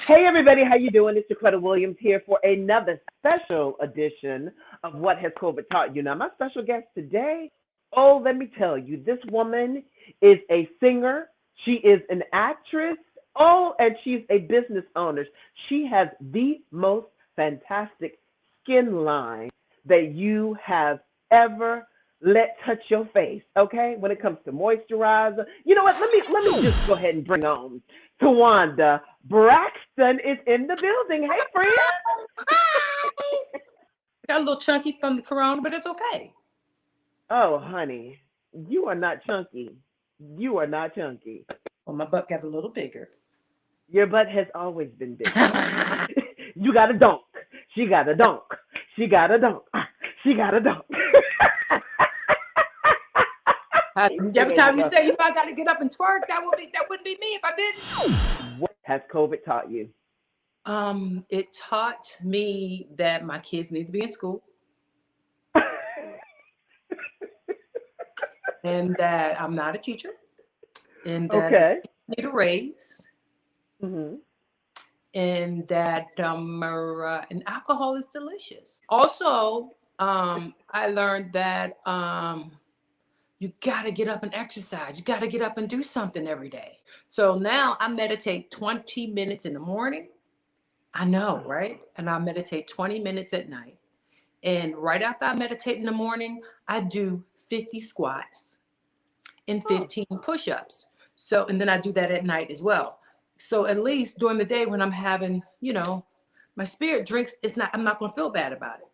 Hey everybody, how you doing? It's Jaquetta Williams here for another special edition of What Has COVID Taught You. Now, my special guest today, oh, let me tell you, this woman is a singer. She is an actress. Oh, and she's a business owner. She has the most fantastic skin line that you have ever let touch your face. Okay, when it comes to moisturizer, you know what? Let me just go ahead and bring on Towanda. Braxton is in the building. Hey, friend. Hi. Got a little chunky from the corona, but it's okay. Oh, honey, you are not chunky. You are not chunky. Well, my butt got a little bigger. Your butt has always been big. You got a dunk. She got a dunk. She got a dunk. She got a dunk. Every time you say, I got to get up and twerk, that wouldn't be me if I didn't. What has COVID taught you? It taught me that my kids need to be in school. And that I'm not a teacher. And that I need a raise. Mm-hmm. And that and alcohol is delicious. Also, I learned that you got to get up and exercise. You got to get up and do something every day. So now I meditate 20 minutes in the morning. I know, right? And I meditate 20 minutes at night. And right after I meditate in the morning, I do 50 squats and 15 push-ups. So, and then I do that at night as well. So at least during the day when I'm having, my spirit drinks, I'm not going to feel bad about it.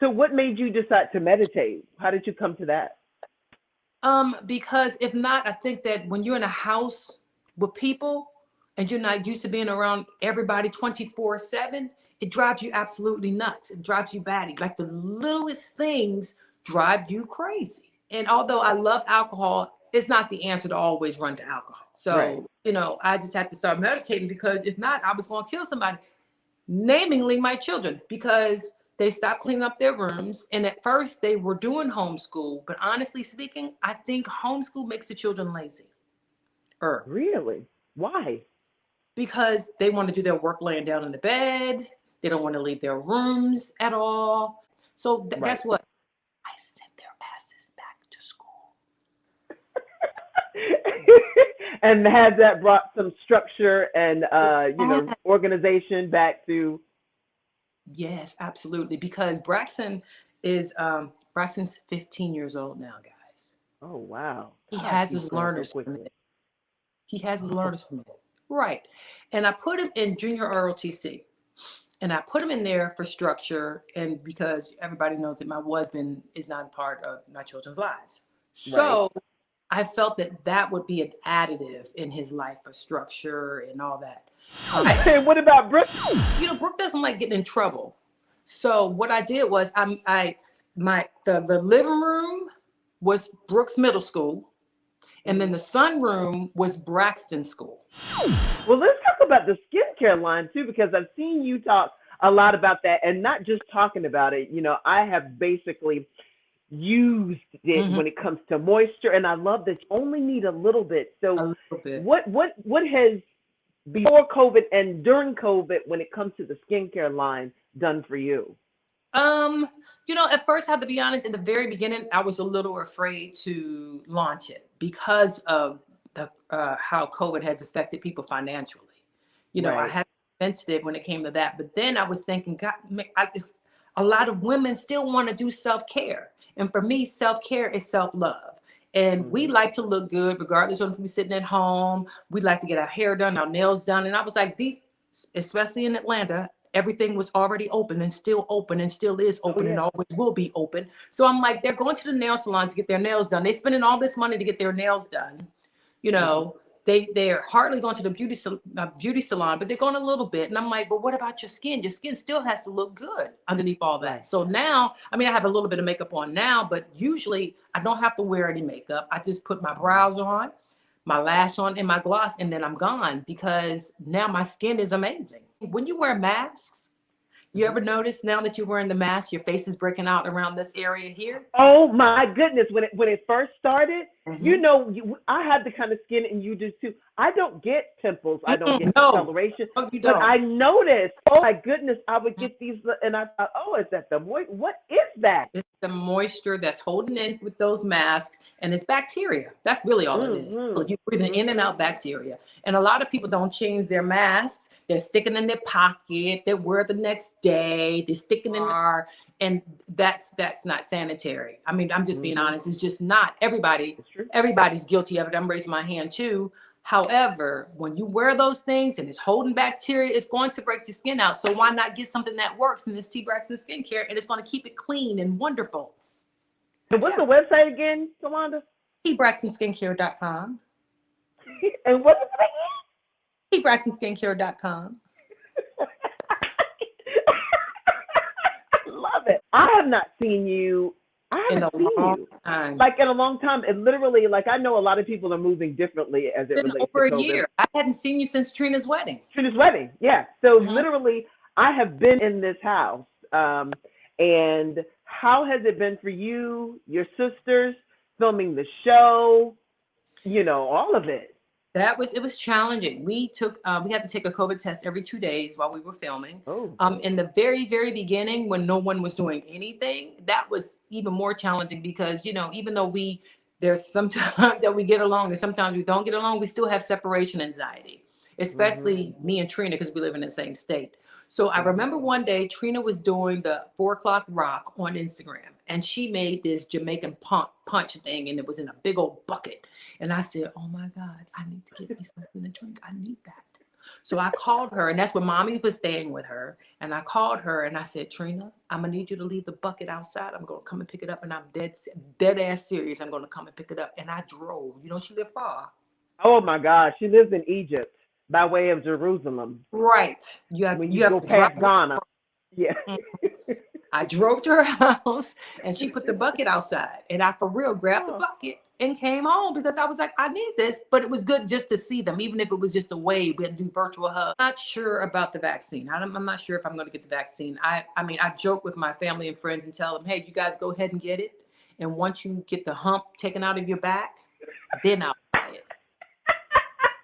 So what made you decide to meditate? How did you come to that? Because if not, I think that when you're in a house with people and you're not used to being around everybody 24/7, it drives you absolutely nuts. It drives you batty. Like the littlest things drive you crazy. And although I love alcohol, it's not the answer to always run to alcohol. So, I just had to start meditating because if not, I was going to kill somebody, namely my children, because they stopped cleaning up their rooms. And at first they were doing homeschool. But honestly speaking, I think homeschool makes the children lazy. Really? Why? Because they want to do their work laying down in the bed. They don't want to leave their rooms at all. So guess what? I sent their asses back to school. And has that brought some structure and organization back to? Yes, absolutely. Because Braxton's 15 years old now, guys. Oh wow. He has his learner's permit. He has his learner's permit. Right. And I put him in junior ROTC. And I put him in there for structure, and because everybody knows that my husband is not a part of my children's lives. So I felt that would be an additive in his life for structure and all that. And what about Brooke? Brooke doesn't like getting in trouble. So what I did was the living room was Brooke's middle school, and then the sunroom was Braxton school. Well, let's talk about the skincare line too, because I've seen you talk a lot about that, and not just talking about it. I have basically used it when it comes to moisture, and I love that you only need a little bit. So, a little bit. What has before COVID and during COVID, when it comes to the skincare line, done for you? At first, I have to be honest, in the very beginning, I was a little afraid to launch it because of the how COVID has affected people financially. I had sensitive when it came to that, but then I was thinking, God, a lot of women still want to do self-care. And for me, self-care is self-love. And we like to look good, regardless of if we're sitting at home. We like to get our hair done, our nails done. And I was like, especially in Atlanta, everything was already open and still is open and always will be open. So I'm like, they're going to the nail salons to get their nails done. They're spending all this money to get their nails done. They're hardly going to the beauty salon, but they're going a little bit. And I'm like, but what about your skin? Your skin still has to look good underneath all that. So now, I have a little bit of makeup on now, but usually I don't have to wear any makeup. I just put my brows on, my lash on, and my gloss, and then I'm gone because now my skin is amazing. When you wear masks, you ever notice now that you're wearing the mask, your face is breaking out around this area here? Oh my goodness. When it first started, You know, I have the kind of skin, and you do too. I don't get pimples. I don't get No, discoloration. no, you But don't. I noticed, oh my goodness, I would get these, and I thought, oh, is that the moist? What is that? It's the moisture that's holding in with those masks, and it's bacteria. That's really all it is. So you're breathing in and out bacteria. And a lot of people don't change their masks. They're sticking in their pocket. They wear it the next day. They're sticking in the car, and that's not sanitary. I mean, I'm just being honest. It's just not. Everybody's guilty of it. I'm raising my hand too. However, when you wear those things and it's holding bacteria, it's going to break your skin out. So why not get something that works in this T. Braxton skincare, and it's going to keep it clean and wonderful. And what's the website again, Towanda? tbraxtonskincare.com. And what is it tbraxtonskincare.com. Love it. I have not seen you. I haven't seen you time. like in a long time. And literally, like I know a lot of people are moving differently as it relates over to COVID. a year. I hadn't seen you since Trina's wedding. Trina's wedding, yeah. So literally, I have been in this house. And how has it been for you, your sisters, filming the show? You know, all of it. It was challenging. We had to take a COVID test every 2 days while we were filming. In the very, very beginning, when no one was doing anything, that was even more challenging because, you know, even though there's sometimes that we get along and sometimes we don't get along, we still have separation anxiety, especially me and Trina, because we live in the same state. So I remember one day Trina was doing the 4 o'clock rock on Instagram, and she made this Jamaican punch thing, and it was in a big old bucket. And I said, oh my God, I need to get me something to drink. I need that. So I called her, and that's when Mommy was staying with her. And I called her and I said, Trina, I'm gonna need you to leave the bucket outside. I'm gonna come and pick it up, and I'm dead ass serious. I'm gonna come and pick it up. And I drove. You know, she lived far. Oh my God, she lives in Egypt by way of Jerusalem. Right. When you go past Ghana. Yeah. I drove to her house, and she put the bucket outside, and I for real grabbed the bucket and came home because I was like, I need this. But it was good just to see them, even if it was just a wave. We had to do virtual hugs. I'm not sure about the vaccine. I'm not sure if I'm going to get the vaccine. I mean, I joke with my family and friends and tell them, hey, you guys go ahead and get it. And once you get the hump taken out of your back, then I'll buy it.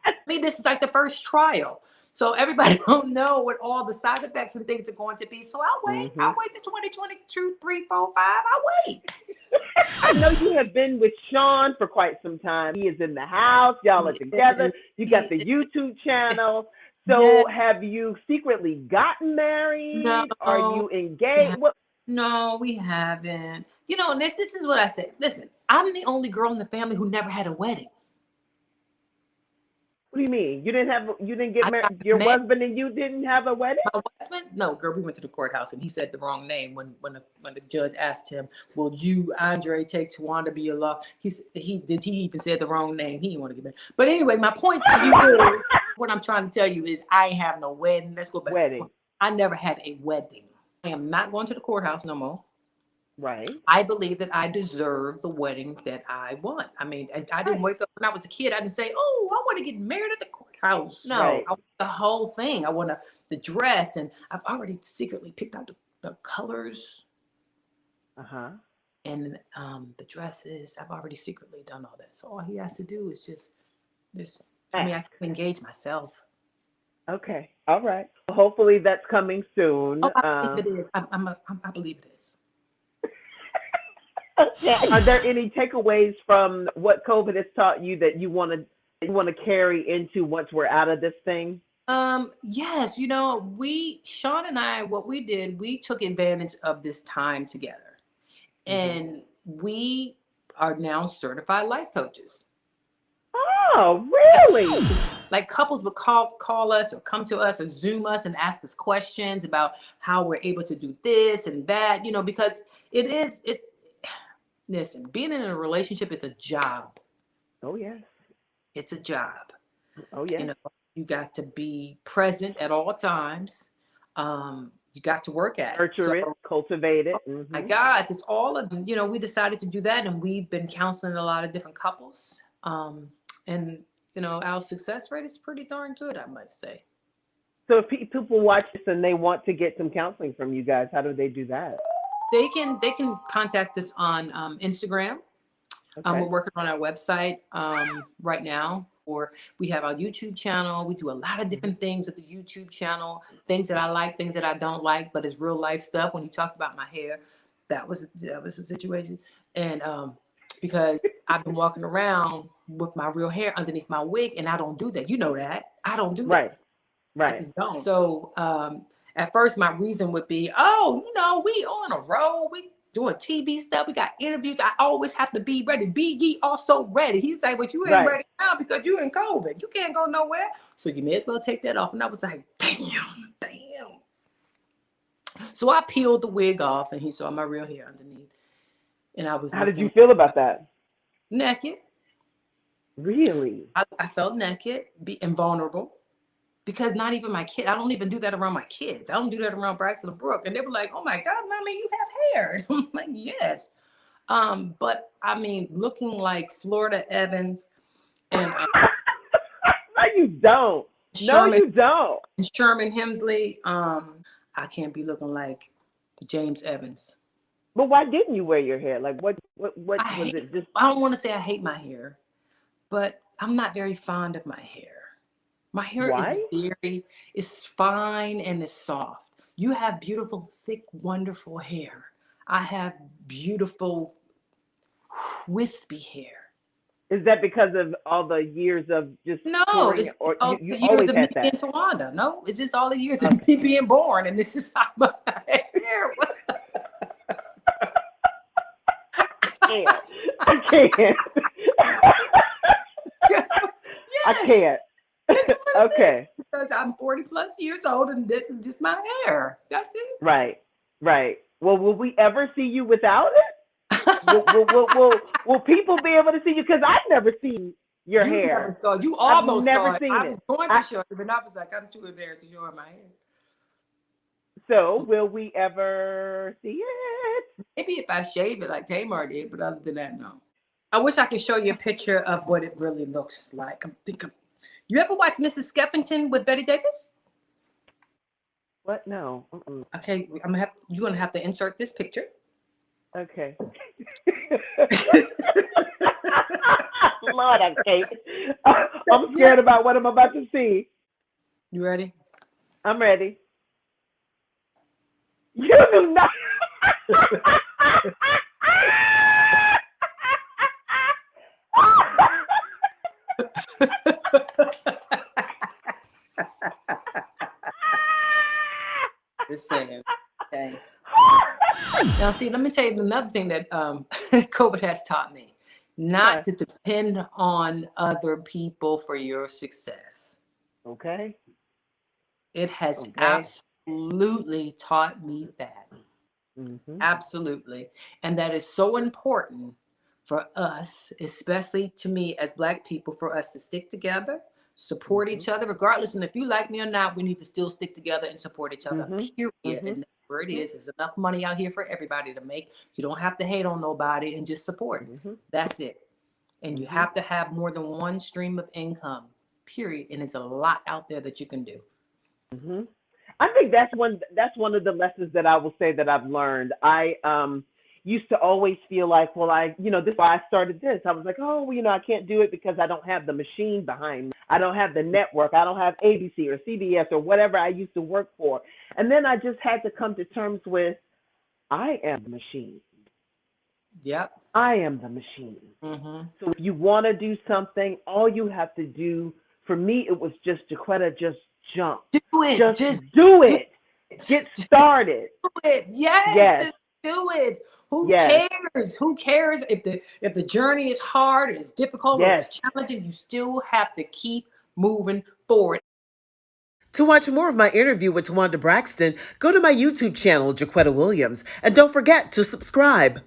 I mean, this is like the first trial. So everybody don't know what all the side effects and things are going to be. So I'll wait. I'll wait to 2022, 3, 4, 5. I'll wait. I know you have been with Sean for quite some time. He is in the house. Y'all are together. You got the YouTube channel. So have you secretly gotten married? No. Are you engaged? No, we haven't. You know, this is what I said. Listen, I'm the only girl in the family who never had a wedding. What do you mean? You didn't get married? Your husband and you didn't have a wedding? My husband? No, girl, we went to the courthouse and he said the wrong name when the judge asked him, will you, Andre, take Towanda be your love? He even said the wrong name. He didn't want to get married. But anyway, my point to you is, what I'm trying to tell you is I ain't have no wedding. Let's go back. Wedding. I never had a wedding. I am not going to the courthouse no more. Right. I believe that I deserve the wedding that I want. I mean, I didn't wake up when I was a kid. I didn't say, oh, I want to get married at the courthouse. No, I want the whole thing. I want the dress. And I've already secretly picked out the colors. And the dresses. I've already secretly done all that. So all he has to do is just I can engage myself. Okay. All right. Hopefully that's coming soon. Oh, I believe it is. I believe it is. Are there any takeaways from what COVID has taught you that you want to carry into once we're out of this thing? Yes, you know, Sean and I, what we did, we took advantage of this time together, and we are now certified life coaches. Oh, really? Like couples would call us or come to us or Zoom us and ask us questions about how we're able to do this and that, you know, because listen, being in a relationship, it's a job. Oh, yes. It's a job. Oh, yeah. You know, you got to be present at all times. You got to work at Nurture it, cultivate it. My gosh, it's all of them. You know, we decided to do that, and we've been counseling a lot of different couples. And, you know, our success rate is pretty darn good, I must say. So if people watch this and they want to get some counseling from you guys, how do they do that? They can contact us on Instagram. We're Okay. working on our website right now, or we have our YouTube channel. We do a lot of Mhm. different things with the YouTube channel, things that I like, things that I don't like, but it's real life stuff. When you talked about my hair, that was a situation. And because I've been walking around with my real hair underneath my wig, and I don't do that. You know that. I don't do that. Right. I Right. just don't. So at first, my reason would be, oh, we on a roll. We doing TV stuff. We got interviews. I always have to be ready. Be ye also ready. He's like, but you ain't Right. ready now because you in COVID. You can't go nowhere. So you may as well take that off. And I was like, damn. So I peeled the wig off, and he saw my real hair underneath. And I was How did you looking feel about that? naked. Really? I felt naked, and vulnerable. Because not even my kid, I don't even do that around my kids. I don't do that around Braxton or Brooke. And they were like, oh my God, mommy, you have hair. I'm like, yes. But I mean, looking like Florida Evans and No, you don't. No, Sherman you don't. Sherman Hemsley, I can't be looking like James Evans. But why didn't you wear your hair? Like, what I was hate, it? Just I don't want to say I hate my hair, but I'm not very fond of my hair. My hair is why? it's fine and it's soft. You have beautiful, thick, wonderful hair. I have beautiful, wispy hair. Is that because of all the years of just No, touring, it's or all you the years always of me had being that? Towanda. No, it's just all the years of Okay. me being born, and this is how my hair was. Can't. I can't. I Yes, can't. this is what it is. Okay. Because I'm 40 plus years old, and this is just my hair. That's it. Right. Right. Well, will we ever see you without it? Will people be able to see you? Because I've never seen your You never hair. saw. You I've almost never saw it. seen I it. was going to show it, but I was like, I'm too embarrassed to show her my hair. So, will we ever see it? Maybe if I shave it like Tamar did, but other than that, no. I wish I could show you a picture of what it really looks like. I'm thinking. You ever watch Mrs. Skeffington with Betty Davis? What? No. Okay, you're gonna have to insert this picture. Okay. Lord, I can't. I'm scared about what I'm about to see. You ready? I'm ready. You do not. Just saying. Okay. Now, see, let me tell you another thing that COVID has taught me: not to depend on other people for your success. Okay. It has Okay. absolutely taught me that. Mm-hmm. Absolutely. And that is so important for us, especially to me as Black people, for us to stick together, support each other, regardless. And if you like me or not, we need to still stick together and support each other, period. And that's where it is. There's enough money out here for everybody to make. You don't have to hate on nobody and just support. That's it. And you have to have more than one stream of income, period. And there's a lot out there that you can do. I think that's one of the lessons that I will say that I've learned. I used to always feel like, well, this is why I started this. I was like, oh, well, I can't do it because I don't have the machine behind me. I don't have the network. I don't have ABC or CBS or whatever I used to work for. And then I just had to come to terms with, I am the machine. Yep. I am the machine. So if you want to do something, all you have to do, for me, it was just, Jaquetta, just jump. Do it. Just do it. Get started. Do it. Yes. Just do it. Who cares? Who cares if the journey is hard, it's difficult, or it's challenging? You still have to keep moving forward. To watch more of my interview with Towanda Braxton, go to my YouTube channel, Jaquetta Williams, and don't forget to subscribe.